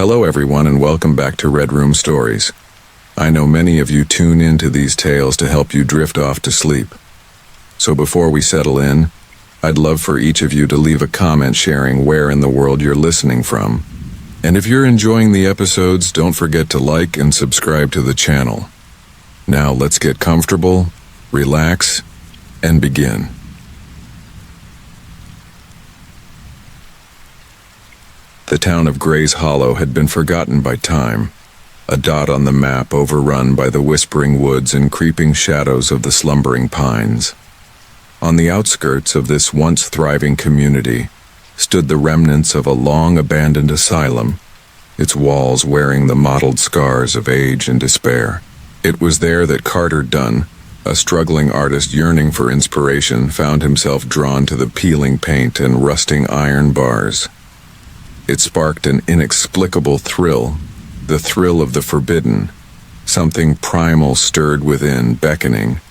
Hello everyone and welcome back to Red Room Stories. I know many of you tune into these tales to help you drift off to sleep. So before we settle in, I'd love for each of you to leave a comment sharing where in the world you're listening from. And if you're enjoying the episodes, don't forget to like and subscribe to the channel. Now let's get comfortable, relax, and begin. The town of Gray's Hollow had been forgotten by time, a dot on the map overrun by the whispering woods and creeping shadows of the slumbering pines. On the outskirts of this once thriving community stood the remnants of a long-abandoned asylum, its walls wearing the mottled scars of age and despair. It was there that Carter Dunn, a struggling artist yearning for inspiration, found himself drawn to the peeling paint and rusting iron bars. It sparked an inexplicable thrill, the thrill of the forbidden. Something primal stirred within, beckoning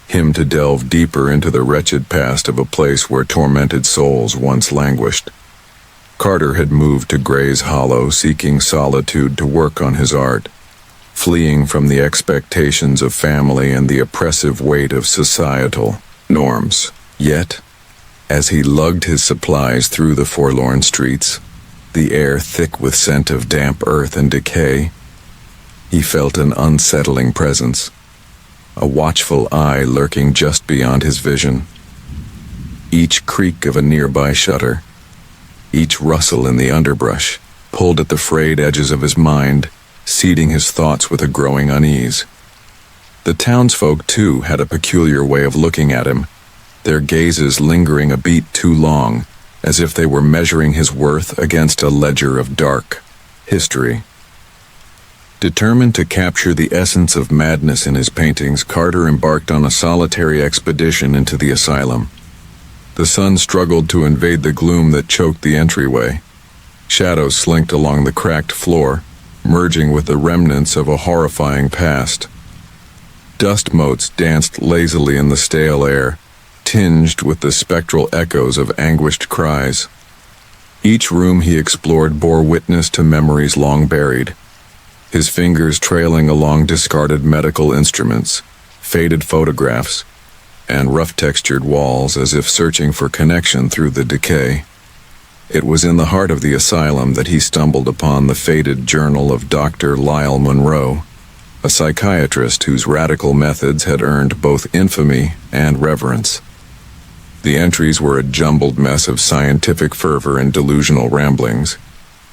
him to delve deeper into the wretched past of a place where tormented souls once languished. Carter had moved to Gray's Hollow, seeking solitude to work on his art, fleeing from the expectations of family and the oppressive weight of societal norms. Yet, as he lugged his supplies through the forlorn streets, the air thick with scent of damp earth and decay, he felt an unsettling presence, a watchful eye lurking just beyond his vision. Each creak of a nearby shutter, each rustle in the underbrush, pulled at the frayed edges of his mind, seeding his thoughts with a growing unease. The townsfolk, too, had a peculiar way of looking at him, their gazes lingering a beat too long, as if they were measuring his worth against a ledger of dark history. Determined to capture the essence of madness in his paintings, Carter embarked on a solitary expedition into the asylum. The sun struggled to invade the gloom that choked the entryway. Shadows slinked along the cracked floor, merging with the remnants of a horrifying past. Dust motes danced lazily in the stale air, tinged with the spectral echoes of anguished cries. Each room he explored bore witness to memories long buried, his fingers trailing along discarded medical instruments, faded photographs, and rough-textured walls as if searching for connection through the decay. It was in the heart of the asylum that he stumbled upon the faded journal of Dr. Lyle Monroe, a psychiatrist whose radical methods had earned both infamy and reverence. The entries were a jumbled mess of scientific fervor and delusional ramblings.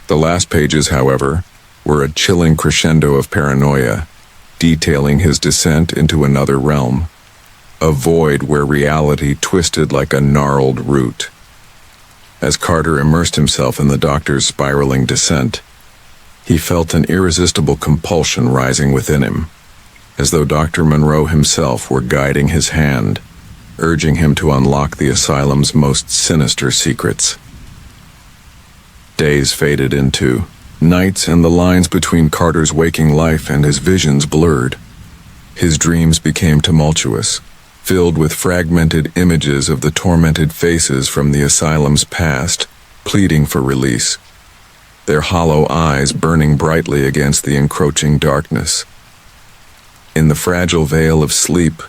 The last pages, however, were a chilling crescendo of paranoia, detailing his descent into another realm, a void where reality twisted like a gnarled root. As Carter immersed himself in the doctor's spiraling descent, he felt an irresistible compulsion rising within him, as though Dr. Monroe himself were guiding his hand, urging him to unlock the asylum's most sinister secrets. Days faded into nights, and the lines between Carter's waking life and his visions blurred. His dreams became tumultuous, filled with fragmented images of the tormented faces from the asylum's past, pleading for release, their hollow eyes burning brightly against the encroaching darkness. In the fragile veil of sleep,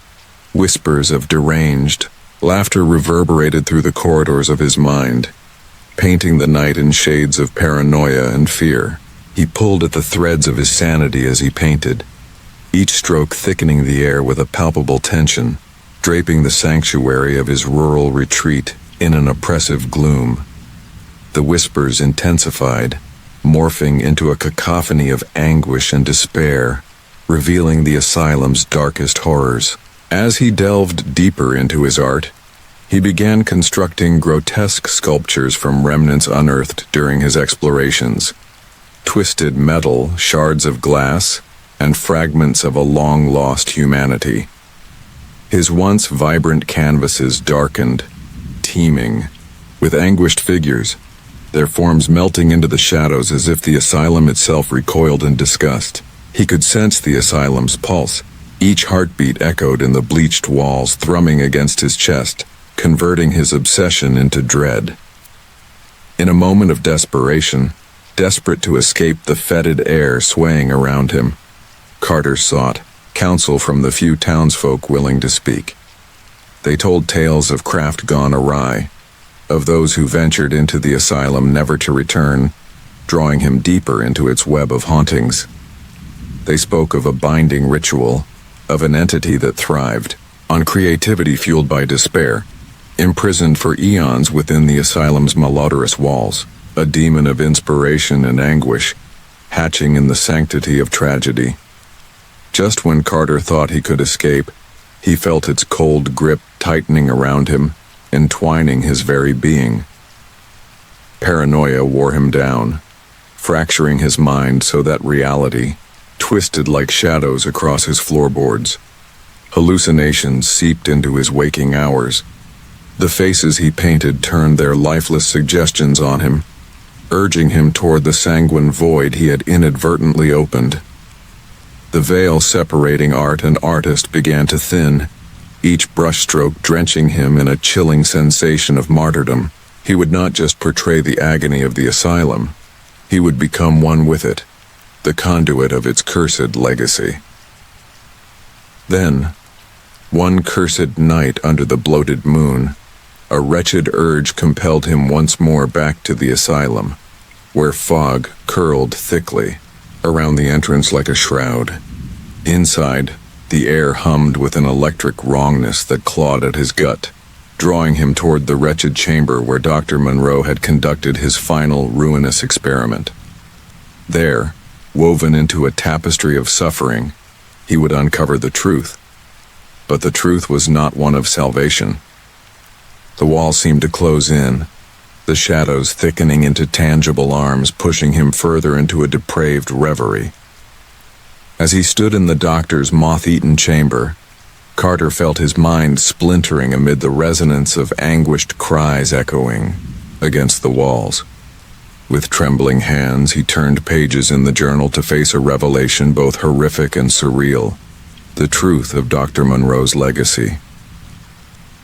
whispers of deranged laughter reverberated through the corridors of his mind, painting the night in shades of paranoia and fear. He pulled at the threads of his sanity as he painted, each stroke thickening the air with a palpable tension, draping the sanctuary of his rural retreat in an oppressive gloom. The whispers intensified, morphing into a cacophony of anguish and despair, revealing the asylum's darkest horrors. As he delved deeper into his art, he began constructing grotesque sculptures from remnants unearthed during his explorations, twisted metal, shards of glass, and fragments of a long-lost humanity. His once vibrant canvases darkened, teeming with anguished figures, their forms melting into the shadows as if the asylum itself recoiled in disgust. He could sense the asylum's pulse, each heartbeat echoed in the bleached walls thrumming against his chest, converting his obsession into dread. In a moment of desperation, desperate to escape the fetid air swaying around him. Carter sought counsel from the few townsfolk willing to speak. They told tales of craft gone awry, of those who ventured into the asylum never to return, drawing him deeper into its web of hauntings. They spoke of a binding ritual, of an entity that thrived on creativity fueled by despair, imprisoned for eons within the asylum's malodorous walls, a demon of inspiration and anguish, hatching in the sanctity of tragedy. Just when Carter thought he could escape, he felt its cold grip tightening around him, entwining his very being. Paranoia wore him down, fracturing his mind so that reality twisted like shadows across his floorboards. Hallucinations seeped into his waking hours. The faces he painted turned their lifeless suggestions on him, urging him toward the sanguine void he had inadvertently opened. The veil separating art and artist began to thin, each brushstroke drenching him in a chilling sensation of martyrdom. He would not just portray the agony of the asylum, he would become one with it, the conduit of its cursed legacy. Then, one cursed night under the bloated moon, a wretched urge compelled him once more back to the asylum, where fog curled thickly around the entrance like a shroud. Inside, the air hummed with an electric wrongness that clawed at his gut, drawing him toward the wretched chamber where Dr. Monroe had conducted his final ruinous experiment. There, woven into a tapestry of suffering, he would uncover the truth. But the truth was not one of salvation. The wall seemed to close in, the shadows thickening into tangible arms, pushing him further into a depraved reverie. As he stood in the doctor's moth-eaten chamber, Carter felt his mind splintering amid the resonance of anguished cries echoing against the walls. With trembling hands, he turned pages in the journal to face a revelation both horrific and surreal, the truth of Dr. Monroe's legacy.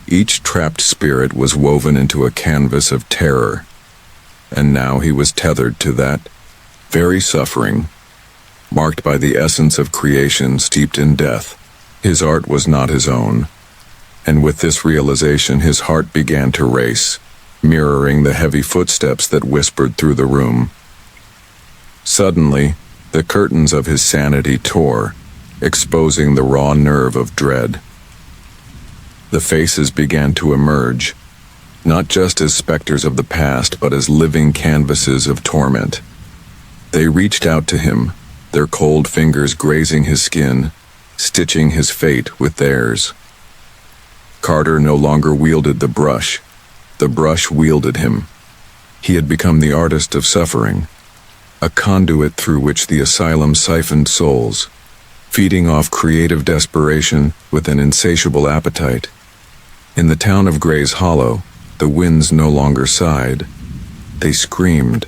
Each trapped spirit was woven into a canvas of terror, and now he was tethered to that very suffering, marked by the essence of creation steeped in death. His art was not his own, and with this realization his heart began to race, mirroring the heavy footsteps that whispered through the room. Suddenly, the curtains of his sanity tore, exposing the raw nerve of dread. The faces began to emerge, not just as specters of the past, but as living canvases of torment. They reached out to him, their cold fingers grazing his skin, stitching his fate with theirs. Carter no longer wielded the brush wielded him. He had become the artist of suffering, a conduit through which the asylum siphoned souls, feeding off creative desperation with an insatiable appetite. In the town of Gray's Hollow, the winds no longer sighed. They screamed.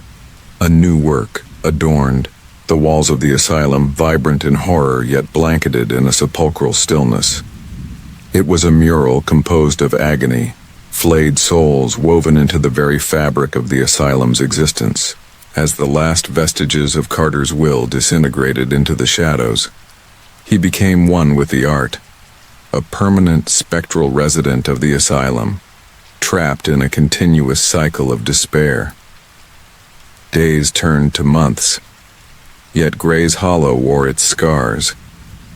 A new work adorned the walls of the asylum, vibrant in horror yet blanketed in a sepulchral stillness. It was a mural composed of agony, flayed souls woven into the very fabric of the asylum's existence. As the last vestiges of Carter's will disintegrated into the shadows, he became one with the art, a permanent spectral resident of the asylum, trapped in a continuous cycle of despair. Days turned to months, yet Gray's Hollow wore its scars,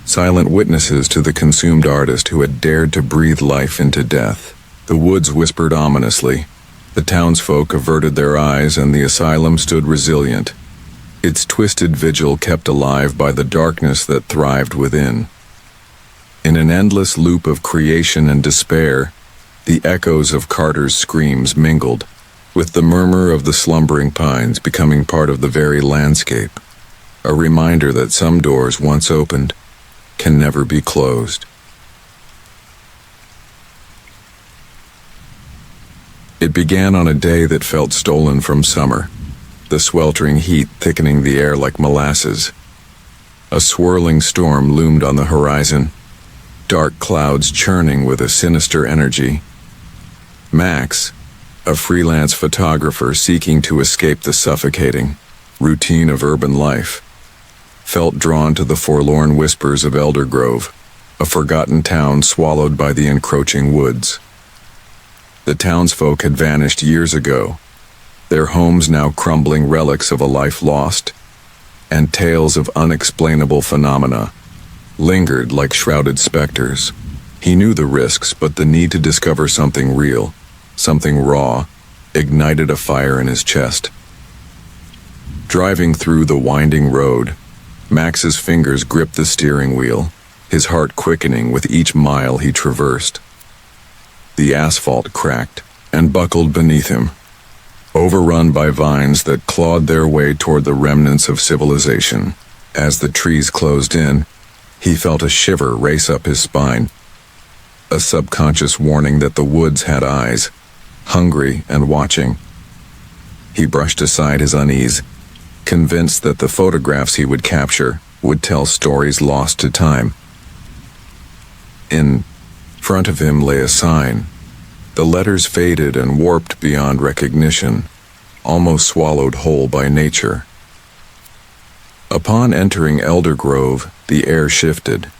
silent witnesses to the consumed artist who had dared to breathe life into death. The woods whispered ominously, the townsfolk averted their eyes, and the asylum stood resilient, its twisted vigil kept alive by the darkness that thrived within. In an endless loop of creation and despair, the echoes of Carter's screams mingled, with the murmur of the slumbering pines becoming part of the very landscape, a reminder that some doors once opened can never be closed. It began on a day that felt stolen from summer, the sweltering heat thickening the air like molasses. A swirling storm loomed on the horizon, dark clouds churning with a sinister energy. Max, a freelance photographer seeking to escape the suffocating, routine of urban life, felt drawn to the forlorn whispers of Eldergrove, a forgotten town swallowed by the encroaching woods. The townsfolk had vanished years ago, their homes now crumbling relics of a life lost, and tales of unexplainable phenomena lingered like shrouded specters. He knew the risks, but the need to discover something real, something raw, ignited a fire in his chest. Driving through the winding road, Max's fingers gripped the steering wheel, his heart quickening with each mile he traversed. The asphalt cracked and buckled beneath him, overrun by vines that clawed their way toward the remnants of civilization. As the trees closed in, he felt a shiver race up his spine, a subconscious warning that the woods had eyes, hungry and watching. He brushed aside his unease, convinced that the photographs he would capture would tell stories lost to time. In front of him lay a sign. The letters faded and warped beyond recognition, almost swallowed whole by nature. Upon entering Eldergrove, the air shifted.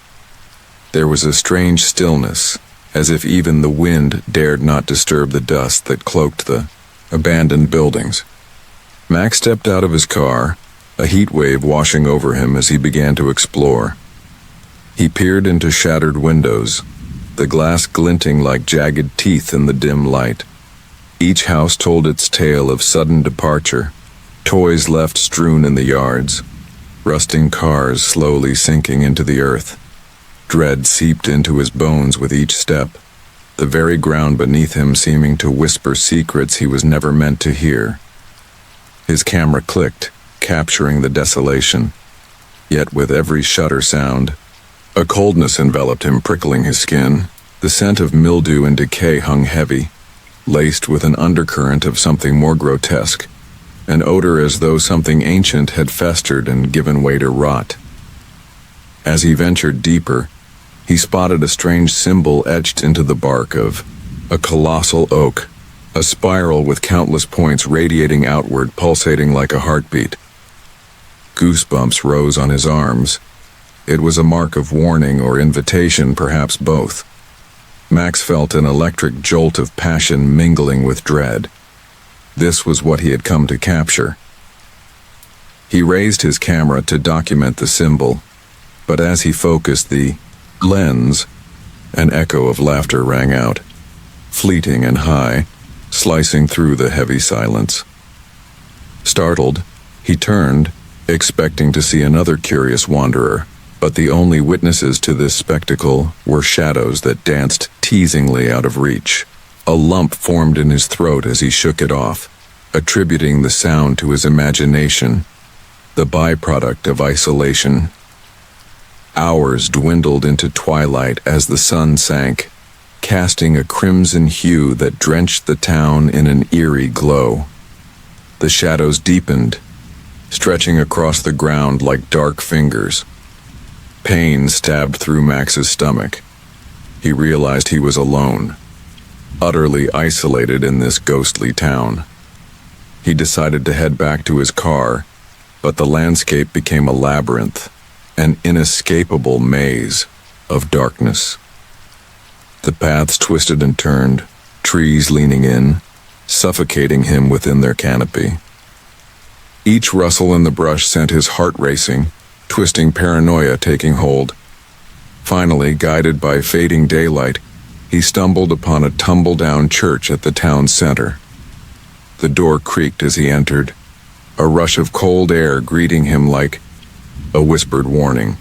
There was a strange stillness, as if even the wind dared not disturb the dust that cloaked the abandoned buildings. Max stepped out of his car, a heat wave washing over him as he began to explore. He peered into shattered windows, the glass glinting like jagged teeth in the dim light. Each house told its tale of sudden departure, toys left strewn in the yards, rusting cars slowly sinking into the earth. Dread seeped into his bones with each step, the very ground beneath him seeming to whisper secrets he was never meant to hear. His camera clicked, capturing the desolation. Yet with every shutter sound, a coldness enveloped him, prickling his skin. The scent of mildew and decay hung heavy, laced with an undercurrent of something more grotesque, an odor as though something ancient had festered and given way to rot. As he ventured deeper, he spotted a strange symbol etched into the bark of a colossal oak, a spiral with countless points radiating outward, pulsating like a heartbeat. Goosebumps rose on his arms. It was a mark of warning or invitation, perhaps both. Max felt an electric jolt of passion mingling with dread. This was what he had come to capture. He raised his camera to document the symbol, but as he focused the lens, an echo of laughter rang out, fleeting and high, slicing through the heavy silence. Startled, he turned, expecting to see another curious wanderer, but the only witnesses to this spectacle were shadows that danced teasingly out of reach. A lump formed in his throat as he shook it off, attributing the sound to his imagination, the byproduct of isolation. Hours dwindled into twilight as the sun sank, casting a crimson hue that drenched the town in an eerie glow. The shadows deepened, stretching across the ground like dark fingers. Pain stabbed through Max's stomach. He realized he was alone, utterly isolated in this ghostly town. He decided to head back to his car, but the landscape became a labyrinth, an inescapable maze of darkness. The paths twisted and turned, trees leaning in, suffocating him within their canopy. Each rustle in the brush sent his heart racing, twisting paranoia taking hold. Finally, guided by fading daylight, he stumbled upon a tumble-down church at the town center. The door creaked as he entered, a rush of cold air greeting him like a whispered warning.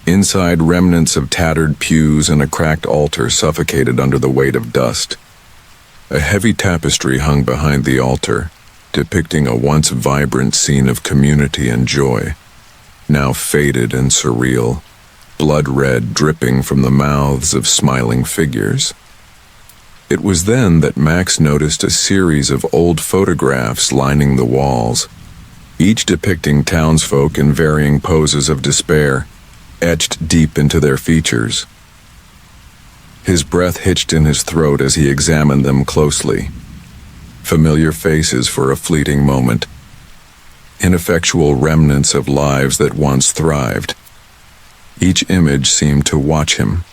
Inside, remnants of tattered pews and a cracked altar suffocated under the weight of dust. A heavy tapestry hung behind the altar, depicting a once vibrant scene of community and joy, now faded and surreal, blood red dripping from the mouths of smiling figures. It was then that Max noticed a series of old photographs lining the walls, each depicting townsfolk in varying poses of despair, etched deep into their features. His breath hitched in his throat as he examined them closely. Familiar faces for a fleeting moment, ineffectual remnants of lives that once thrived. Each image seemed to watch him,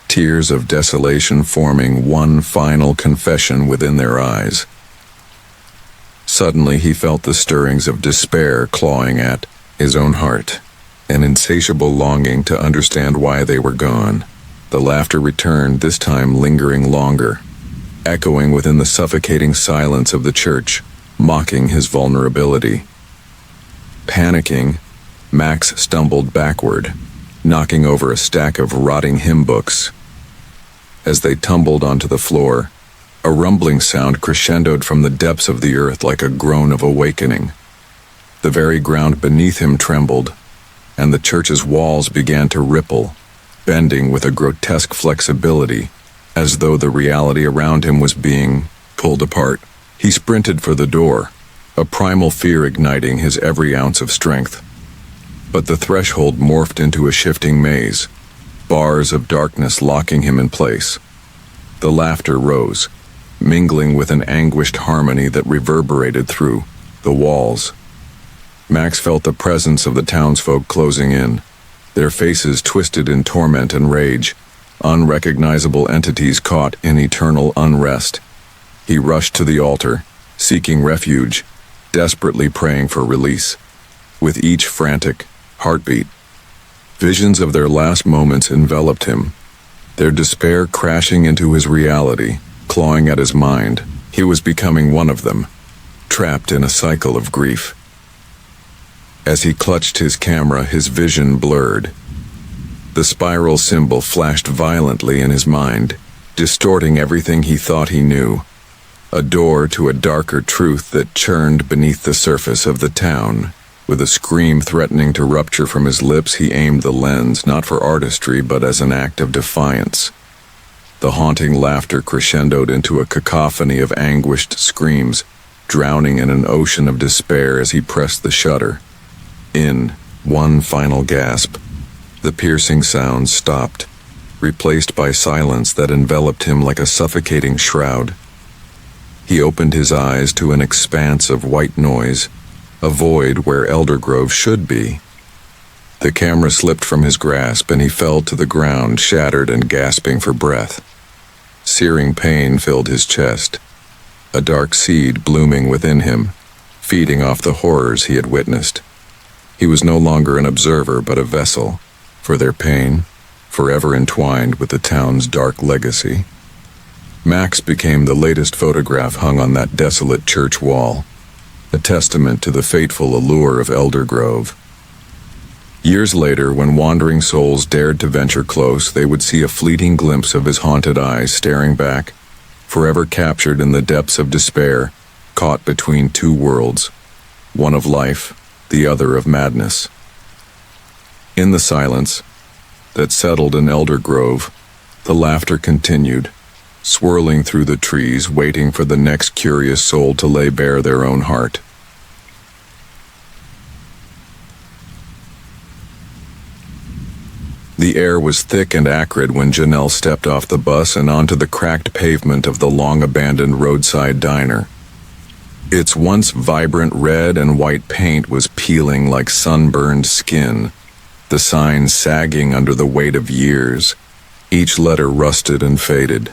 tears of desolation forming one final confession within their eyes. Suddenly he felt the stirrings of despair clawing at his own heart, an insatiable longing to understand why they were gone. The laughter returned, this time lingering longer, echoing within the suffocating silence of the church, mocking his vulnerability. Panicking, Max stumbled backward, knocking over a stack of rotting hymn books. As they tumbled onto the floor, a rumbling sound crescendoed from the depths of the earth like a groan of awakening. The very ground beneath him trembled, and the church's walls began to ripple, bending with a grotesque flexibility, as though the reality around him was being pulled apart. He sprinted for the door, a primal fear igniting his every ounce of strength. But the threshold morphed into a shifting maze, bars of darkness locking him in place. The laughter rose, mingling with an anguished harmony that reverberated through the walls. Max felt the presence of the townsfolk closing in, their faces twisted in torment and rage, unrecognizable entities caught in eternal unrest. He rushed to the altar, seeking refuge, desperately praying for release. With each frantic heartbeat, visions of their last moments enveloped him, their despair crashing into his reality, clawing at his mind. He was becoming one of them, trapped in a cycle of grief. As he clutched his camera, his vision blurred. The spiral symbol flashed violently in his mind, distorting everything he thought he knew. A door to a darker truth that churned beneath the surface of the town. With a scream threatening to rupture from his lips, he aimed the lens, not for artistry, but as an act of defiance. The haunting laughter crescendoed into a cacophony of anguished screams, drowning in an ocean of despair as he pressed the shutter. In one final gasp, the piercing sounds stopped, replaced by silence that enveloped him like a suffocating shroud. He opened his eyes to an expanse of white noise, a void where Eldergrove should be. The camera slipped from his grasp and he fell to the ground, shattered and gasping for breath. Searing pain filled his chest, a dark seed blooming within him, feeding off the horrors he had witnessed. He was no longer an observer but a vessel, for their pain, forever entwined with the town's dark legacy. Max became the latest photograph hung on that desolate church wall, a testament to the fateful allure of Eldergrove. Years later, when wandering souls dared to venture close, they would see a fleeting glimpse of his haunted eyes staring back, forever captured in the depths of despair, caught between two worlds, one of life, the other of madness. In the silence that settled in Eldergrove, the laughter continued, swirling through the trees, waiting for the next curious soul to lay bare their own heart. The air was thick and acrid when Janelle stepped off the bus and onto the cracked pavement of the long-abandoned roadside diner. Its once vibrant red and white paint was peeling like sunburned skin, the signs sagging under the weight of years, each letter rusted and faded,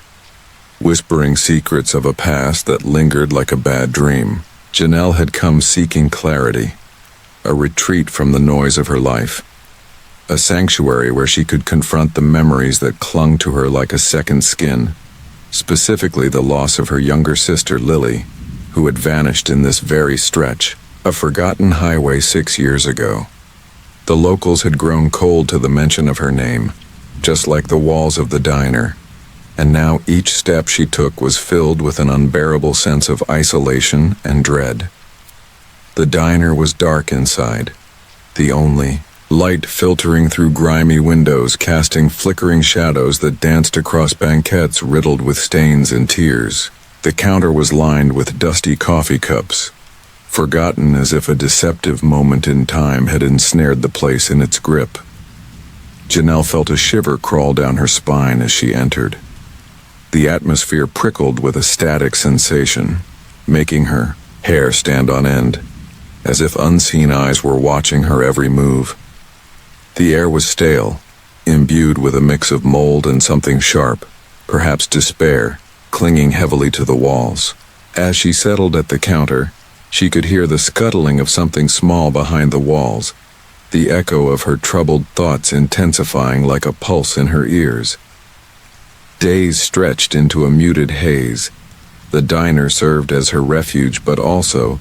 whispering secrets of a past that lingered like a bad dream. Janelle had come seeking clarity, a retreat from the noise of her life, a sanctuary where she could confront the memories that clung to her like a second skin, specifically the loss of her younger sister Lily, who had vanished in this very stretch, a forgotten highway 6 years ago. The locals had grown cold to the mention of her name, just like the walls of the diner, and now each step she took was filled with an unbearable sense of isolation and dread. The diner was dark inside, the only light filtering through grimy windows, casting flickering shadows that danced across banquettes riddled with stains and tears. The counter was lined with dusty coffee cups, forgotten as if a deceptive moment in time had ensnared the place in its grip. Janelle felt a shiver crawl down her spine as she entered. The atmosphere prickled with a static sensation, making her hair stand on end. as if unseen eyes were watching her every move. The air was stale, imbued with a mix of mold and something sharp, perhaps despair, clinging heavily to the walls. As she settled at the counter, she could hear the scuttling of something small behind the walls, the echo of her troubled thoughts intensifying like a pulse in her ears. Days stretched into a muted haze. The diner served as her refuge, but also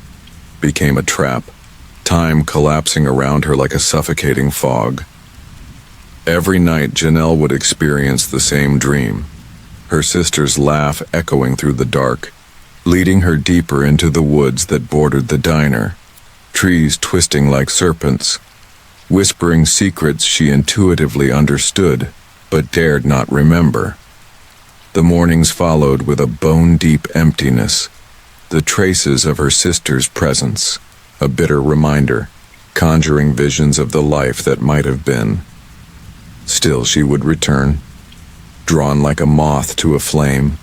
became a trap, time collapsing around her like a suffocating fog. Every night, Janelle would experience the same dream, her sister's laugh echoing through the dark, leading her deeper into the woods that bordered the diner, trees twisting like serpents, whispering secrets she intuitively understood, but dared not remember. The mornings followed with a bone-deep emptiness, the traces of her sister's presence, a bitter reminder, conjuring visions of the life that might have been. Still she would return, drawn like a moth to a flame,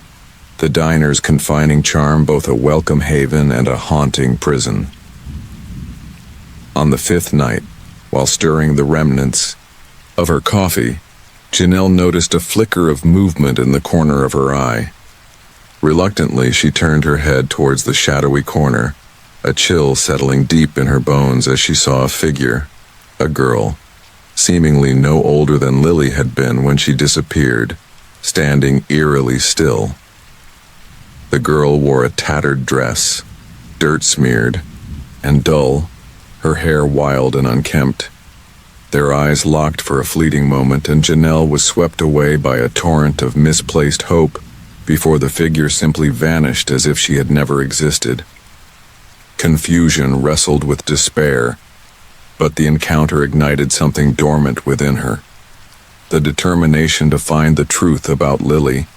the diner's confining charm both a welcome haven and a haunting prison. On the fifth night, while stirring the remnants of her coffee, Janelle noticed a flicker of movement in the corner of her eye. Reluctantly, she turned her head towards the shadowy corner, a chill settling deep in her bones as she saw a figure, a girl, seemingly no older than Lily had been when she disappeared, standing eerily still. The girl wore a tattered dress, dirt-smeared and dull, her hair wild and unkempt. Their eyes locked for a fleeting moment, and Janelle was swept away by a torrent of misplaced hope before the figure simply vanished as if she had never existed. Confusion wrestled with despair, but the encounter ignited something dormant within her. The determination to find the truth about Lily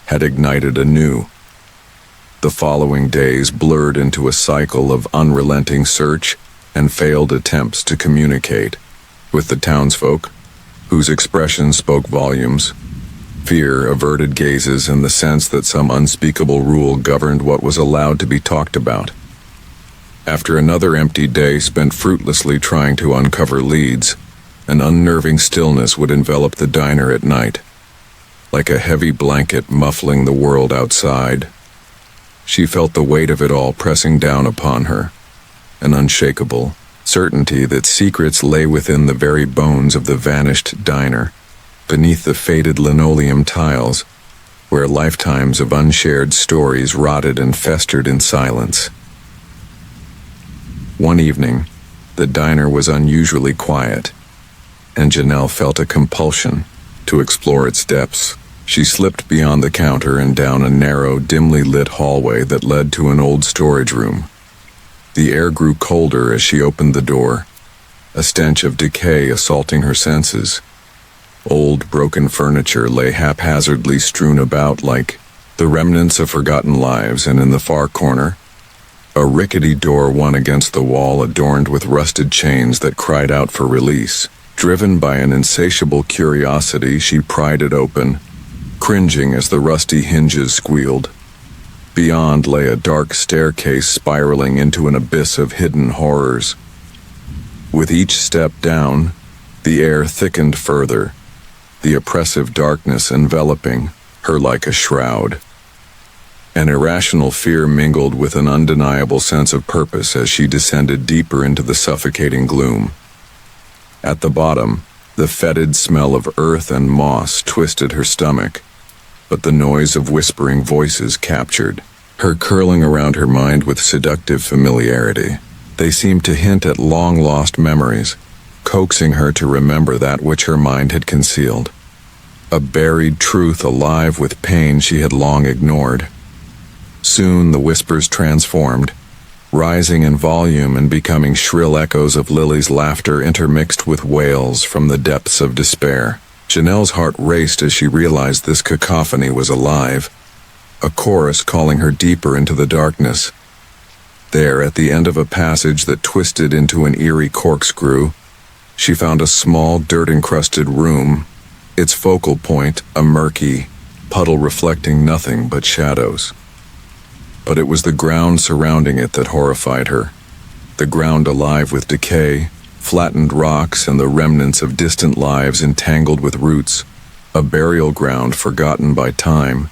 had ignited anew. The following days blurred into a cycle of unrelenting search and failed attempts to communicate with the townsfolk, whose expressions spoke volumes. Fear, averted gazes, and the sense that some unspeakable rule governed what was allowed to be talked about. After another empty day spent fruitlessly trying to uncover leads, an unnerving stillness would envelop the diner at night, like a heavy blanket muffling the world outside. She felt the weight of it all pressing down upon her, an unshakable certainty that secrets lay within the very bones of the vanished diner, beneath the faded linoleum tiles, where lifetimes of unshared stories rotted and festered in silence. One evening, the diner was unusually quiet, and Janelle felt a compulsion to explore its depths. She slipped beyond the counter and down a narrow, dimly lit hallway that led to an old storage room. The air grew colder as she opened the door, a stench of decay assaulting her senses. Old, broken furniture lay haphazardly strewn about like the remnants of forgotten lives, and in the far corner, a rickety door one against the wall adorned with rusted chains that cried out for release. Driven by an insatiable curiosity, she pried it open, cringing as the rusty hinges squealed. Beyond lay a dark staircase spiraling into an abyss of hidden horrors. With each step down, the air thickened further, the oppressive darkness enveloping her like a shroud. An irrational fear mingled with an undeniable sense of purpose as she descended deeper into the suffocating gloom. At the bottom, the fetid smell of earth and moss twisted her stomach, but the noise of whispering voices captured her, curling around her mind with seductive familiarity. They seemed to hint at long-lost memories, coaxing her to remember that which her mind had concealed. A buried truth alive with pain she had long ignored. Soon the whispers transformed, rising in volume and becoming shrill echoes of Lily's laughter intermixed with wails from the depths of despair. Janelle's heart raced as she realized this cacophony was alive, a chorus calling her deeper into the darkness. There, at the end of a passage that twisted into an eerie corkscrew, she found a small, dirt-encrusted room, its focal point a murky puddle reflecting nothing but shadows. But it was the ground surrounding it that horrified her. the ground alive with decay, flattened rocks and the remnants of distant lives entangled with roots, a burial ground forgotten by time.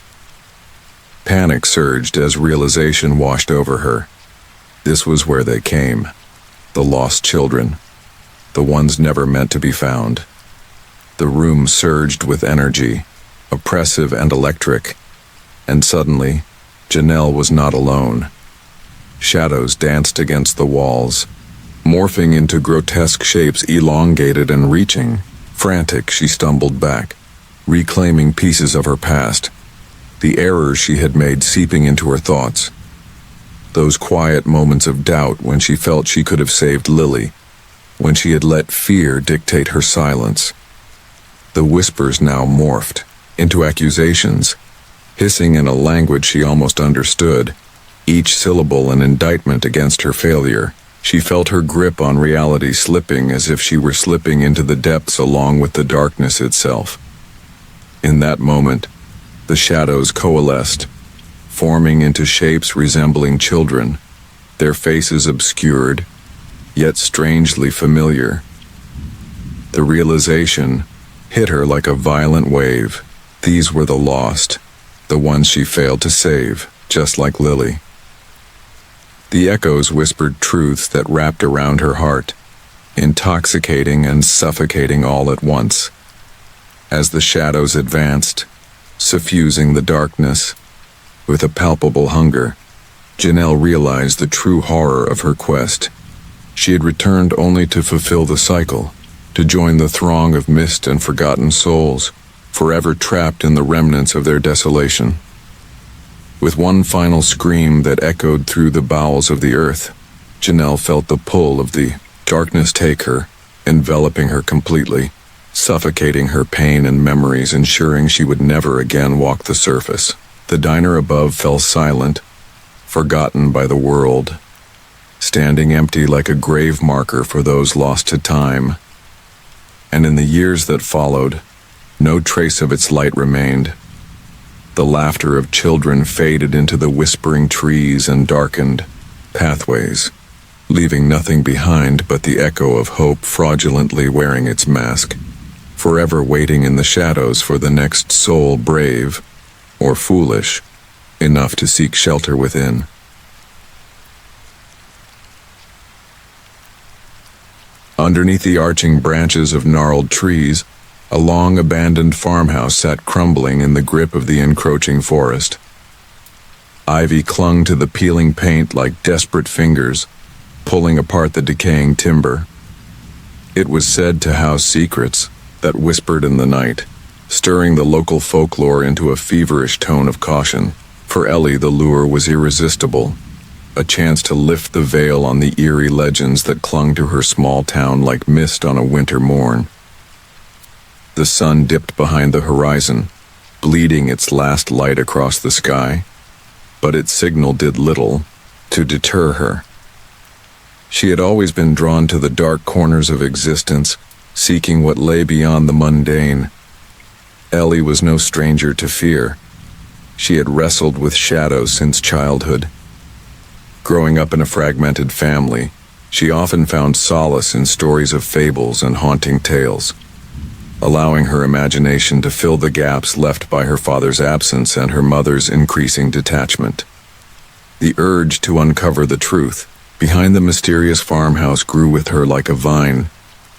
Panic surged as realization washed over her. This was where they came, the lost children, the ones never meant to be found. The room surged with energy, oppressive and electric, and suddenly, Janelle was not alone. Shadows danced against the walls, morphing into grotesque shapes elongated and reaching. Frantic, she stumbled back, reclaiming pieces of her past, the errors she had made seeping into her thoughts. Those quiet moments of doubt when she felt she could have saved Lily, when she had let fear dictate her silence. The whispers now morphed into accusations, hissing in a language she almost understood, each syllable an indictment against her failure. She felt her grip on reality slipping as if she were slipping into the depths along with the darkness itself. In that moment, the shadows coalesced, forming into shapes resembling children, their faces obscured, yet strangely familiar. The realization hit her like a violent wave. These were the lost, the ones she failed to save, just like Lily. The echoes whispered truths that wrapped around her heart, intoxicating and suffocating all at once. As the shadows advanced, suffusing the darkness, with a palpable hunger, Janelle realized the true horror of her quest. She had returned only to fulfill the cycle, to join the throng of missed and forgotten souls, forever trapped in the remnants of their desolation. With one final scream that echoed through the bowels of the earth, Janelle felt the pull of the darkness take her, enveloping her completely, suffocating her pain and memories, ensuring she would never again walk the surface. The diner above fell silent, forgotten by the world, standing empty like a grave marker for those lost to time. And in the years that followed, no trace of its light remained. The laughter of children faded into the whispering trees and darkened pathways, leaving nothing behind but the echo of hope fraudulently wearing its mask, forever waiting in the shadows for the next soul brave, or foolish, enough to seek shelter within. Underneath the arching branches of gnarled trees, a long abandoned farmhouse sat crumbling in the grip of the encroaching forest. Ivy clung to the peeling paint like desperate fingers, pulling apart the decaying timber. It was said to house secrets that whispered in the night, stirring the local folklore into a feverish tone of caution. For Ellie, the lure was irresistible, a chance to lift the veil on the eerie legends that clung to her small town like mist on a winter morn. The sun dipped behind the horizon, bleeding its last light across the sky, but its signal did little to deter her. She had always been drawn to the dark corners of existence, seeking what lay beyond the mundane. Ellie was no stranger to fear. She had wrestled with shadows since childhood. Growing up in a fragmented family, she often found solace in stories of fables and haunting tales, allowing her imagination to fill the gaps left by her father's absence and her mother's increasing detachment. The urge to uncover the truth behind the mysterious farmhouse grew with her like a vine,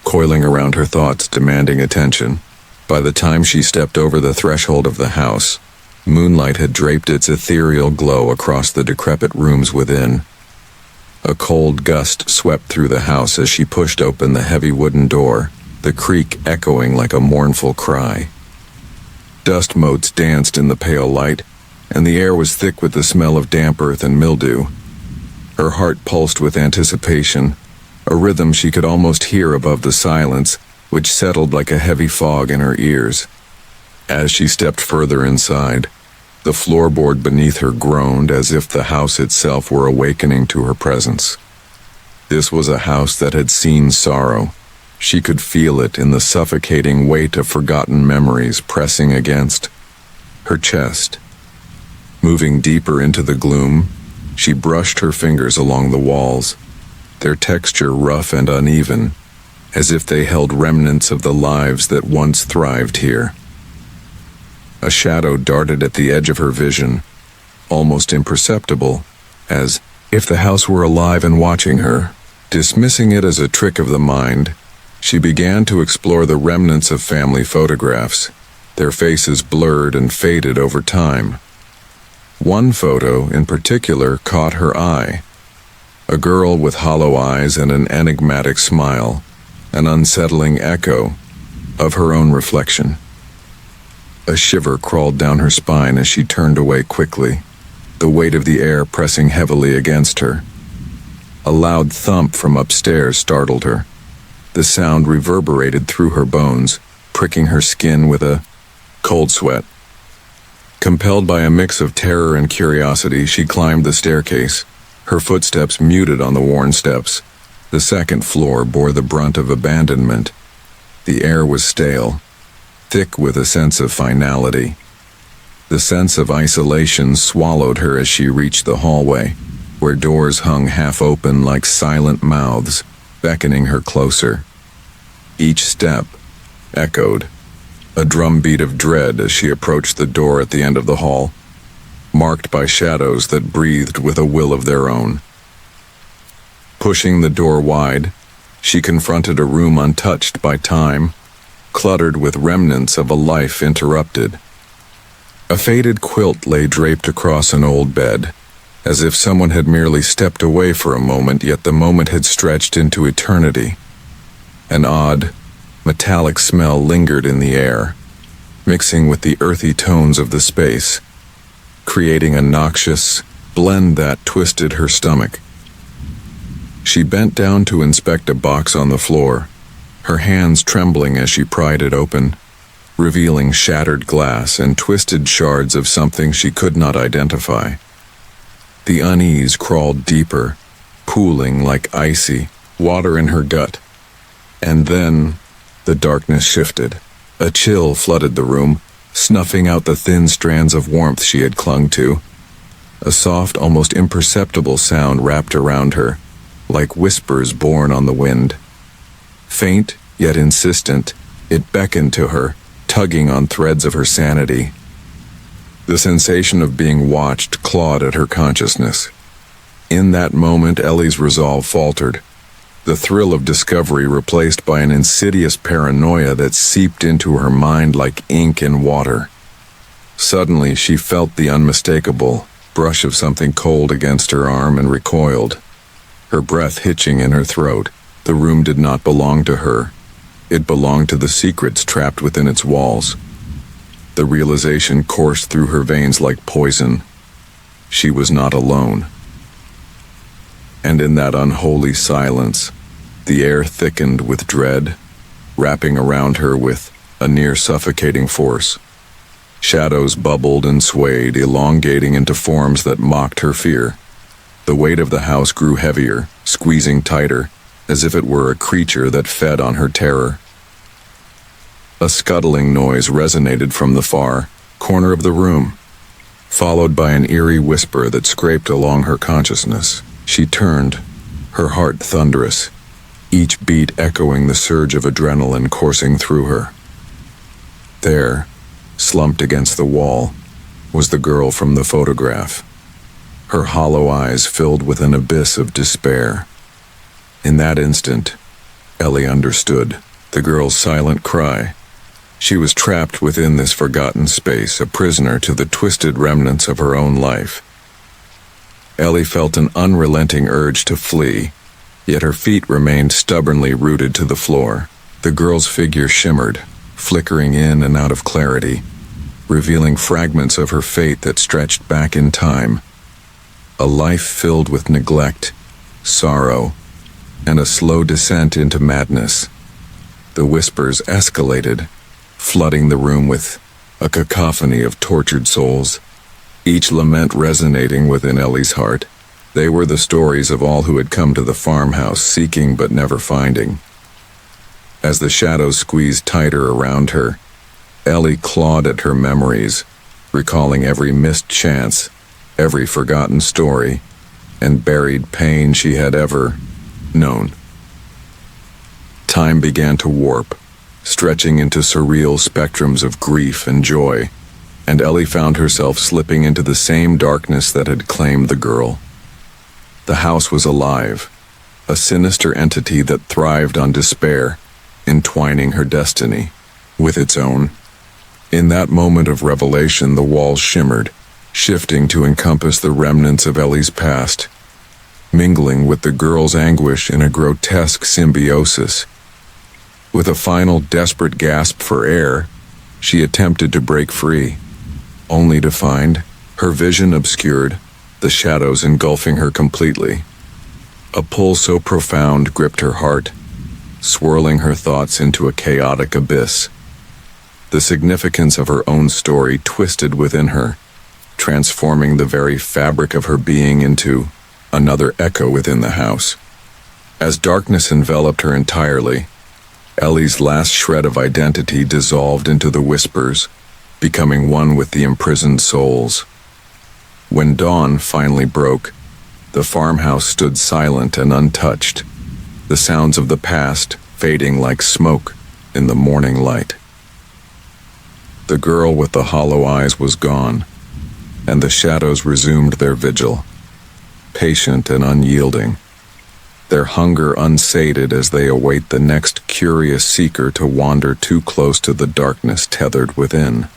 coiling around her thoughts, demanding attention. By the time she stepped over the threshold of the house, moonlight had draped its ethereal glow across the decrepit rooms within. A cold gust swept through the house as she pushed open the heavy wooden door, the creak echoing like a mournful cry. Dust motes danced in the pale light, and the air was thick with the smell of damp earth and mildew. Her heart pulsed with anticipation, a rhythm she could almost hear above the silence, which settled like a heavy fog in her ears. As she stepped further inside, the floorboard beneath her groaned as if the house itself were awakening to her presence. This was a house that had seen sorrow. She could feel it in the suffocating weight of forgotten memories pressing against her chest. Moving deeper into the gloom, she brushed her fingers along the walls, their texture rough and uneven, as if they held remnants of the lives that once thrived here. A shadow darted at the edge of her vision, almost imperceptible, as if the house were alive and watching her. Dismissing it as a trick of the mind, she began to explore the remnants of family photographs, their faces blurred and faded over time. One photo, in particular, caught her eye. A girl with hollow eyes and an enigmatic smile, an unsettling echo of her own reflection. A shiver crawled down her spine as she turned away quickly, the weight of the air pressing heavily against her. A loud thump from upstairs startled her. The sound reverberated through her bones, pricking her skin with a cold sweat. Compelled by a mix of terror and curiosity, she climbed the staircase, her footsteps muted on the worn steps. The second floor bore the brunt of abandonment. The air was stale, thick with a sense of finality. The sense of isolation swallowed her as she reached the hallway, where doors hung half open like silent mouths, beckoning her closer. Each step echoed, a drumbeat of dread as she approached the door at the end of the hall, marked by shadows that breathed with a will of their own. Pushing the door wide, she confronted a room untouched by time, cluttered with remnants of a life interrupted. A faded quilt lay draped across an old bed, as if someone had merely stepped away for a moment, yet the moment had stretched into eternity. An odd, metallic smell lingered in the air, mixing with the earthy tones of the space, creating a noxious blend that twisted her stomach. She bent down to inspect a box on the floor, her hands trembling as she pried it open, revealing shattered glass and twisted shards of something she could not identify. The unease crawled deeper, pooling like icy water in her gut. And then the darkness shifted. A chill flooded the room, snuffing out the thin strands of warmth she had clung to. A soft, almost imperceptible sound wrapped around her, like whispers borne on the wind. Faint, yet insistent, it beckoned to her, tugging on threads of her sanity. The sensation of being watched clawed at her consciousness. In that moment, Ellie's resolve faltered, the thrill of discovery replaced by an insidious paranoia that seeped into her mind like ink in water. Suddenly, she felt the unmistakable brush of something cold against her arm and recoiled, her breath hitching in her throat. The room did not belong to her. It belonged to the secrets trapped within its walls. The realization coursed through her veins like poison. She was not alone. And in that unholy silence, the air thickened with dread, wrapping around her with a near suffocating force. Shadows bubbled and swayed, elongating into forms that mocked her fear. The weight of the house grew heavier, squeezing tighter, as if it were a creature that fed on her terror. A scuttling noise resonated from the far corner of the room, followed by an eerie whisper that scraped along her consciousness. She turned, her heart thunderous, each beat echoing the surge of adrenaline coursing through her. There, slumped against the wall, was the girl from the photograph, her hollow eyes filled with an abyss of despair. In that instant, Ellie understood the girl's silent cry. She was trapped within this forgotten space, a prisoner to the twisted remnants of her own life. Ellie felt an unrelenting urge to flee, yet her feet remained stubbornly rooted to the floor. The girl's figure shimmered, flickering in and out of clarity, revealing fragments of her fate that stretched back in time. A life filled with neglect, sorrow, and a slow descent into madness. The whispers escalated, flooding the room with a cacophony of tortured souls, each lament resonating within Ellie's heart. They were the stories of all who had come to the farmhouse seeking but never finding. As the shadows squeezed tighter around her, Ellie clawed at her memories, recalling every missed chance, every forgotten story, and buried pain she had ever known. Time began to warp, stretching into surreal spectrums of grief and joy, and Ellie found herself slipping into the same darkness that had claimed the girl. The house was alive, a sinister entity that thrived on despair, entwining her destiny with its own. In that moment of revelation, the walls shimmered, shifting to encompass the remnants of Ellie's past, mingling with the girl's anguish in a grotesque symbiosis. With a final desperate gasp for air, she attempted to break free, only to find her vision obscured, the shadows engulfing her completely. A pull so profound gripped her heart, swirling her thoughts into a chaotic abyss. The significance of her own story twisted within her, transforming the very fabric of her being into another echo within the house. As darkness enveloped her entirely, Ellie's last shred of identity dissolved into the whispers, becoming one with the imprisoned souls. When dawn finally broke, the farmhouse stood silent and untouched, the sounds of the past fading like smoke in the morning light. The girl with the hollow eyes was gone, and the shadows resumed their vigil, patient and unyielding, their hunger unsated as they await the next curious seeker to wander too close to the darkness tethered within.